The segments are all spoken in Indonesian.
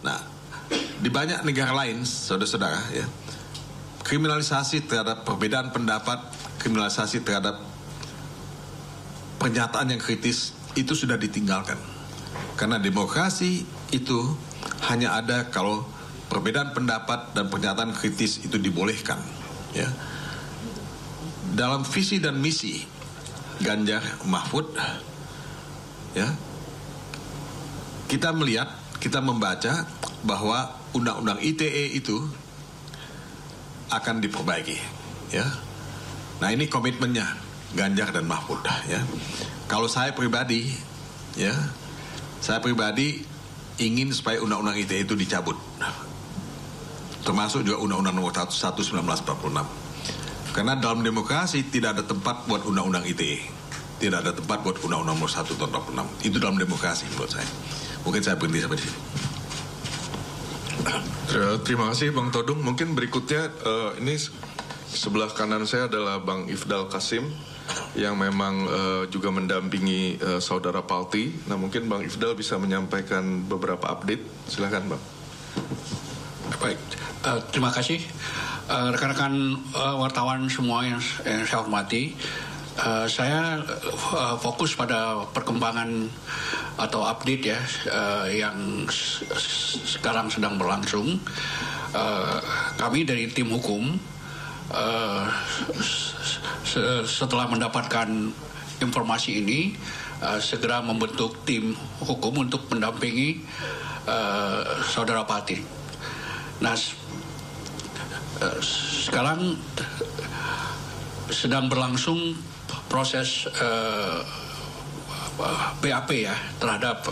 Nah, di banyak negara lain, saudara-saudara, ya, kriminalisasi terhadap perbedaan pendapat, kriminalisasi terhadap pernyataan yang kritis itu sudah ditinggalkan. Karena demokrasi itu hanya ada kalau perbedaan pendapat dan pernyataan kritis itu dibolehkan. Ya. Dalam visi dan misi Ganjar Mahfud, ya, kita melihat, kita membaca bahwa undang-undang ITE itu akan diperbaiki. Ya. Nah, ini komitmennya Ganjar dan Mahfud. Ya. Kalau saya pribadi, ya, saya pribadi ingin supaya undang-undang ITE itu dicabut. Termasuk juga Undang-Undang Nomor 1 1946. Karena dalam demokrasi tidak ada tempat buat Undang-Undang ITE. Tidak ada tempat buat Undang-Undang Nomor 1 tahun 46. Itu dalam demokrasi menurut saya. Mungkin saya berhenti sampai di sini. Terima kasih Bang Todung. Mungkin berikutnya ini sebelah kanan saya adalah Bang Ifdal Kasim yang memang juga mendampingi Saudara Palti. Nah, mungkin Bang Ifdal bisa menyampaikan beberapa update. Silakan Bang. Baik, terima kasih rekan-rekan wartawan semua yang saya hormati. Saya fokus pada perkembangan atau update ya yang sekarang sedang berlangsung. Kami dari tim hukum setelah mendapatkan informasi ini segera membentuk tim hukum untuk mendampingi Saudara Palti. Nah, sekarang sedang berlangsung proses BAP ya terhadap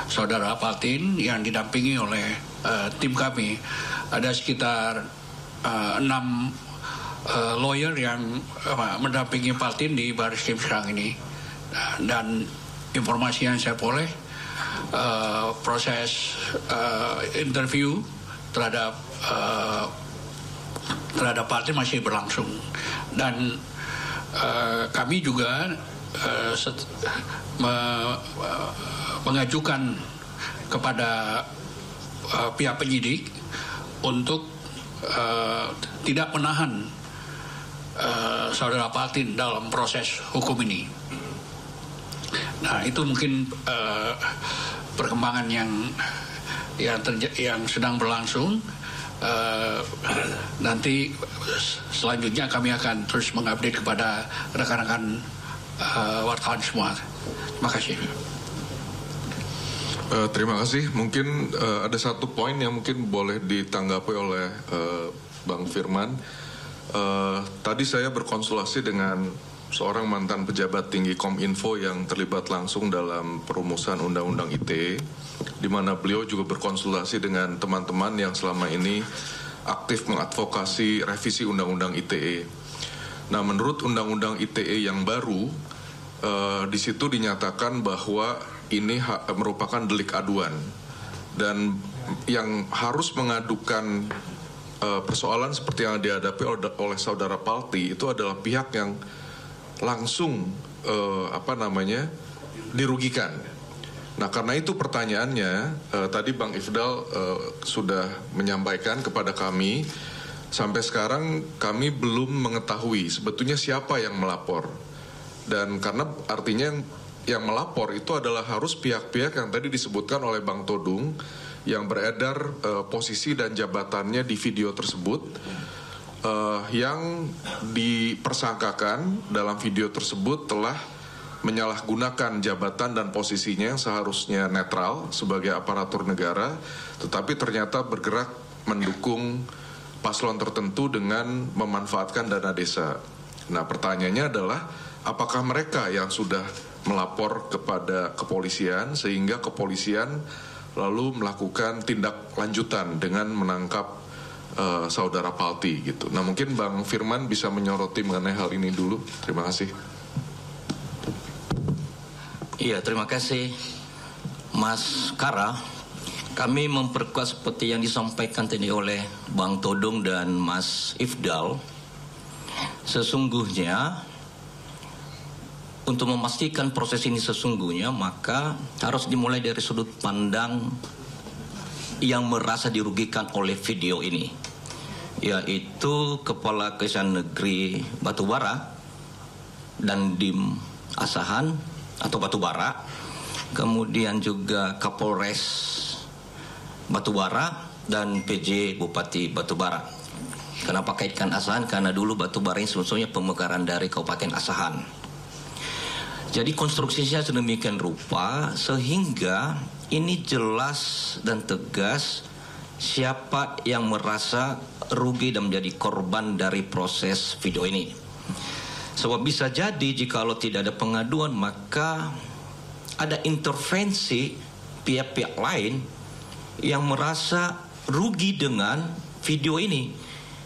Saudara Paltin yang didampingi oleh tim kami. Ada sekitar 6 lawyer yang mendampingi Paltin di Baris Krim sekarang ini. Dan informasi yang saya peroleh, proses interview terhadap Paltin masih berlangsung. Dan kami juga mengajukan kepada pihak penyidik untuk tidak menahan Saudara Paltin dalam proses hukum ini. Nah, itu mungkin perkembangan yang sedang berlangsung. Nanti selanjutnya kami akan terus mengupdate kepada rekan-rekan wartawan semua. Terima kasih. Terima kasih. Mungkin ada satu poin yang mungkin boleh ditanggapi oleh Bang Firman. Tadi saya berkonsultasi dengan seorang mantan pejabat tinggi Kominfo yang terlibat langsung dalam perumusan Undang-Undang ITE, di mana beliau juga berkonsultasi dengan teman-teman yang selama ini aktif mengadvokasi revisi Undang-Undang ITE. Nah, menurut Undang-Undang ITE yang baru, di situ dinyatakan bahwa ini merupakan delik aduan, dan yang harus mengadukan persoalan seperti yang dihadapi oleh Saudara Palti itu adalah pihak yang langsung dirugikan. Nah, karena itu pertanyaannya, tadi Bang Ifdal sudah menyampaikan kepada kami, sampai sekarang kami belum mengetahui sebetulnya siapa yang melapor. Dan karena artinya yang melapor itu adalah harus pihak-pihak yang tadi disebutkan oleh Bang Todung, yang beredar posisi dan jabatannya di video tersebut, yang dipersangkakan dalam video tersebut telah menyalahgunakan jabatan dan posisinya yang seharusnya netral sebagai aparatur negara, tetapi ternyata bergerak mendukung paslon tertentu dengan memanfaatkan dana desa. Nah, pertanyaannya adalah apakah mereka yang sudah melapor kepada kepolisian sehingga kepolisian lalu melakukan tindak lanjutan dengan menangkap Saudara Palti gitu. Nah, mungkin Bang Firman bisa menyoroti mengenai hal ini dulu. Terima kasih. Iya, terima kasih Mas Kara. Kami memperkuat seperti yang disampaikan tadi oleh Bang Todung dan Mas Ifdal. Sesungguhnya untuk memastikan proses ini sesungguhnya, maka harus dimulai dari sudut pandang yang merasa dirugikan oleh video ini, yaitu Kepala Kejaksaan Negeri Batubara dan Dim Asahan atau Batubara, kemudian juga Kapolres Batubara dan PJ Bupati Batubara. Kenapa kaitkan Asahan? Karena dulu Batubara ini sebetulnya pemekaran dari Kabupaten Asahan. Jadi konstruksinya sedemikian rupa sehingga ini jelas dan tegas siapa yang merasa rugi dan menjadi korban dari proses video ini. Sebab bisa jadi jikalau tidak ada pengaduan maka ada intervensi pihak-pihak lain yang merasa rugi dengan video ini,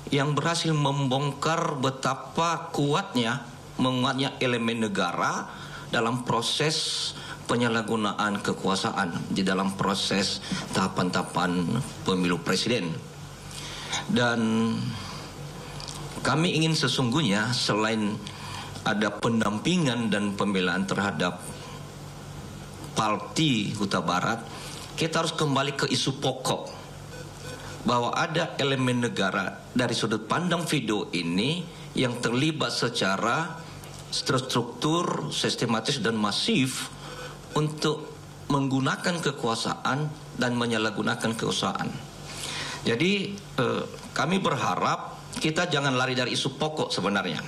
yang berhasil membongkar betapa kuatnya menguatnya elemen negara dalam proses penyalahgunaan kekuasaan di dalam proses tahapan-tahapan pemilu presiden. Dan kami ingin sesungguhnya selain ada pendampingan dan pembelaan terhadap Palti Huta Barat, kita harus kembali ke isu pokok bahwa ada elemen negara dari sudut pandang video ini yang terlibat secara terstruktur, sistematis dan masif untuk menggunakan kekuasaan dan menyalahgunakan kekuasaan. Jadi kami berharap kita jangan lari dari isu pokok sebenarnya.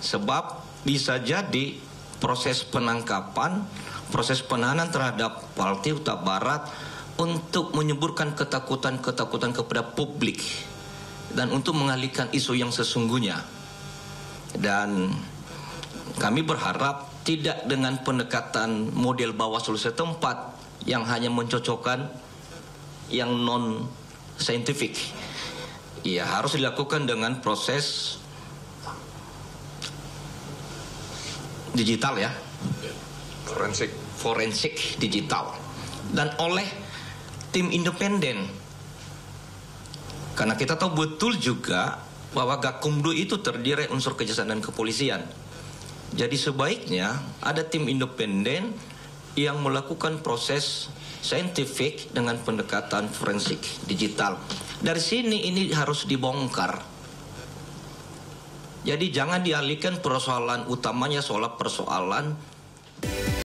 Sebab bisa jadi proses penangkapan, proses penahanan terhadap Palti Huta Barat untuk menyemburkan ketakutan-ketakutan kepada publik dan untuk mengalihkan isu yang sesungguhnya. Dan kami berharap tidak dengan pendekatan model Bawaslu setempat yang hanya mencocokkan yang non saintifik. Ya, harus dilakukan dengan proses digital ya, forensik digital, dan oleh tim independen. Karena kita tahu betul juga bahwa Gakumdu itu terdiri unsur kejaksaan dan kepolisian. Jadi sebaiknya ada tim independen yang melakukan proses saintifik dengan pendekatan forensik digital. Dari sini ini harus dibongkar. Jadi jangan dialihkan persoalan utamanya soal persoalan